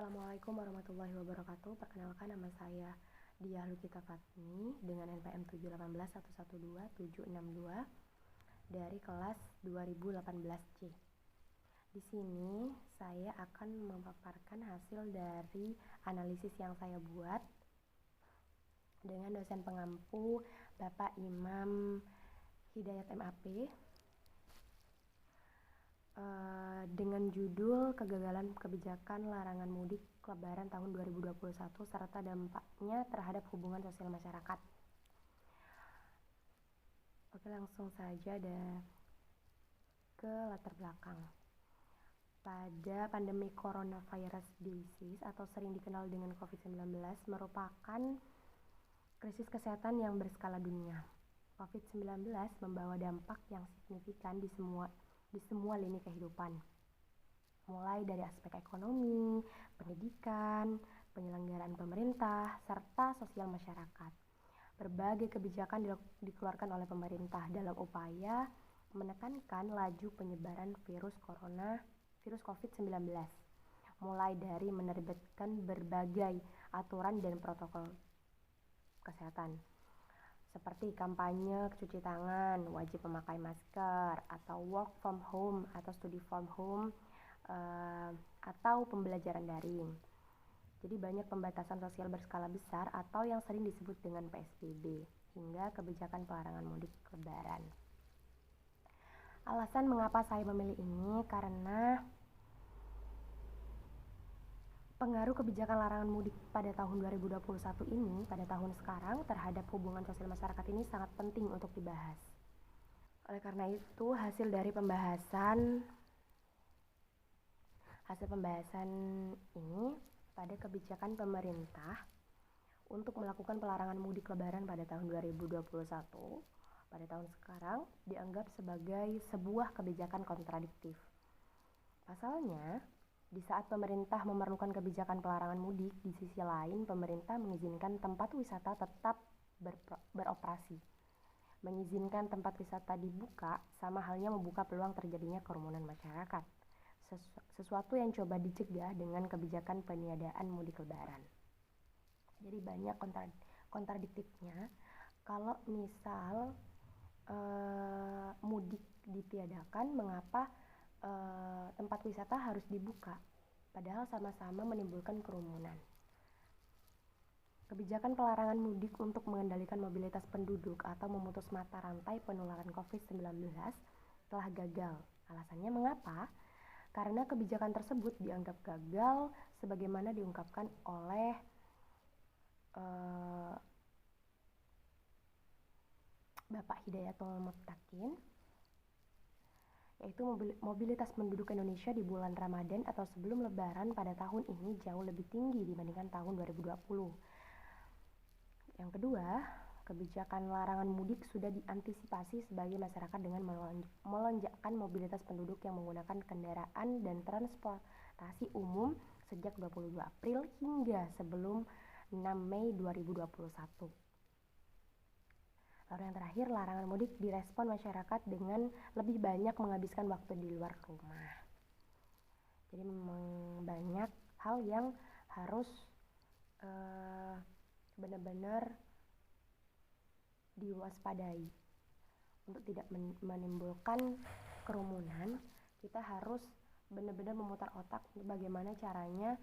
Assalamualaikum warahmatullahi wabarakatuh. Perkenalkan, nama saya Diah Lukita Fatmi dengan NPM 718112762 dari kelas 2018C. Di sini saya akan memaparkan hasil dari analisis yang saya buat dengan dosen pengampu Bapak Imam Hidayat MAP dengan judul Kegagalan Kebijakan Larangan Mudik Lebaran tahun 2021 serta dampaknya terhadap hubungan sosial masyarakat. Oke, langsung saja ke latar belakang. Pada pandemi coronavirus disease atau sering dikenal dengan COVID-19 merupakan krisis kesehatan yang berskala dunia. COVID-19 membawa dampak yang signifikan di semua lini kehidupan, mulai dari aspek ekonomi, pendidikan, penyelenggaraan pemerintah, serta sosial masyarakat. Berbagai kebijakan dikeluarkan oleh pemerintah dalam upaya menekankan laju penyebaran virus COVID-19, mulai dari menerbitkan berbagai aturan dan protokol kesehatan, seperti kampanye cuci tangan, wajib memakai masker, atau work from home atau study from home, atau pembelajaran daring. Jadi banyak pembatasan sosial berskala besar atau yang sering disebut dengan PSBB, hingga kebijakan pelarangan mudik lebaran. Alasan mengapa saya memilih ini karena pengaruh kebijakan larangan mudik pada tahun 2021 ini, pada tahun sekarang, terhadap hubungan sosial masyarakat ini sangat penting untuk dibahas. Oleh karena itu, hasil pembahasan ini pada kebijakan pemerintah untuk melakukan pelarangan mudik lebaran pada tahun 2021, pada tahun sekarang, dianggap sebagai sebuah kebijakan kontradiktif. Pasalnya, di saat pemerintah memerlukan kebijakan pelarangan mudik, di sisi lain pemerintah mengizinkan tempat wisata tetap beroperasi. Mengizinkan tempat wisata dibuka sama halnya membuka peluang terjadinya kerumunan masyarakat. Sesuatu yang coba dicegah dengan kebijakan peniadaan mudik lebaran. Jadi banyak kontradiktifnya. Kalau misal mudik ditiadakan, mengapa tempat wisata harus dibuka, padahal sama-sama menimbulkan kerumunan. Kebijakan pelarangan mudik untuk mengendalikan mobilitas penduduk atau memutus mata rantai penularan COVID-19 telah gagal. Alasannya mengapa? Karena kebijakan tersebut dianggap gagal sebagaimana diungkapkan oleh Bapak Hidayatul Muttaqin, yaitu mobilitas penduduk Indonesia di bulan Ramadan atau sebelum Lebaran pada tahun ini jauh lebih tinggi dibandingkan tahun 2020. Yang kedua, kebijakan larangan mudik sudah diantisipasi sebagai masyarakat dengan melonjakkan mobilitas penduduk yang menggunakan kendaraan dan transportasi umum sejak 22 April hingga sebelum 6 Mei 2021. Lalu yang terakhir, larangan mudik direspon masyarakat dengan lebih banyak menghabiskan waktu di luar rumah. Jadi memang banyak hal yang harus benar-benar diwaspadai. Untuk tidak menimbulkan kerumunan, kita harus benar-benar memutar otak bagaimana caranya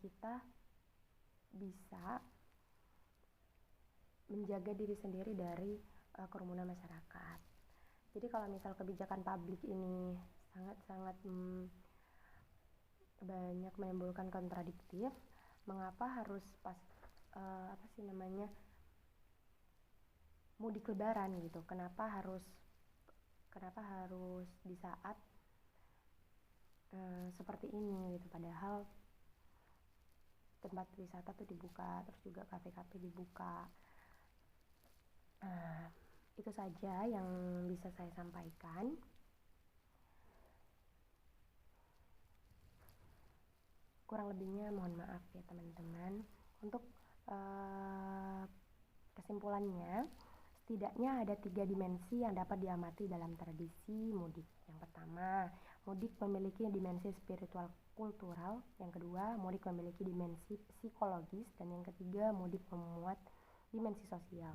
kita bisa menjaga diri sendiri dari kerumunan masyarakat. Jadi kalau misal kebijakan publik ini sangat-sangat banyak menimbulkan kontradiktif, mengapa harus mudik lebaran gitu? Kenapa harus di saat seperti ini gitu? Padahal tempat wisata tuh dibuka, terus juga kafe-kafe dibuka. Itu saja yang bisa saya sampaikan. Kurang lebihnya mohon maaf ya teman-teman. Untuk kesimpulannya, setidaknya ada 3 dimensi yang dapat diamati dalam tradisi mudik. Yang pertama, mudik memiliki dimensi spiritual kultural, yang kedua mudik memiliki dimensi psikologis, dan yang ketiga mudik memuat dimensi sosial.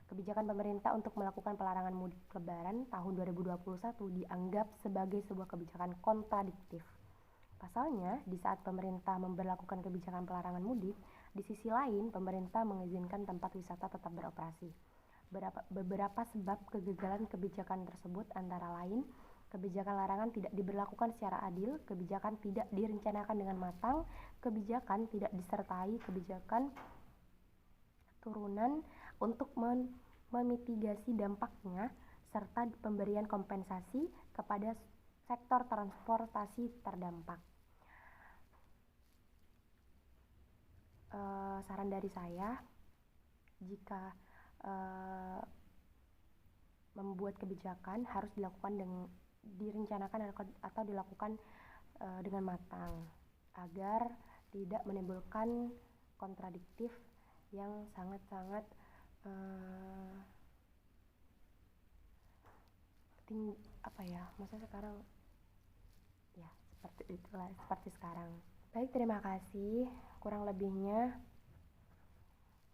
Kebijakan pemerintah untuk melakukan pelarangan mudik lebaran tahun 2021 dianggap sebagai sebuah kebijakan kontradiktif. Pasalnya, di saat pemerintah memberlakukan kebijakan pelarangan mudik, di sisi lain pemerintah mengizinkan tempat wisata tetap beroperasi. Beberapa sebab kegagalan kebijakan tersebut antara lain, kebijakan larangan tidak diberlakukan secara adil, kebijakan tidak direncanakan dengan matang, kebijakan tidak disertai kebijakan turunan untuk memitigasi dampaknya, serta pemberian kompensasi kepada sektor transportasi terdampak. Saran dari saya, jika membuat kebijakan harus dilakukan direncanakan atau dilakukan dengan matang agar tidak menimbulkan kontradiktif yang sangat-sangat maksudnya sekarang ya seperti itulah, seperti sekarang. Baik, terima kasih. Kurang lebihnya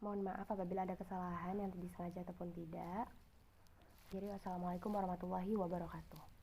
mohon maaf apabila ada kesalahan yang disengaja ataupun tidak. Jadi, wassalamualaikum warahmatullahi wabarakatuh.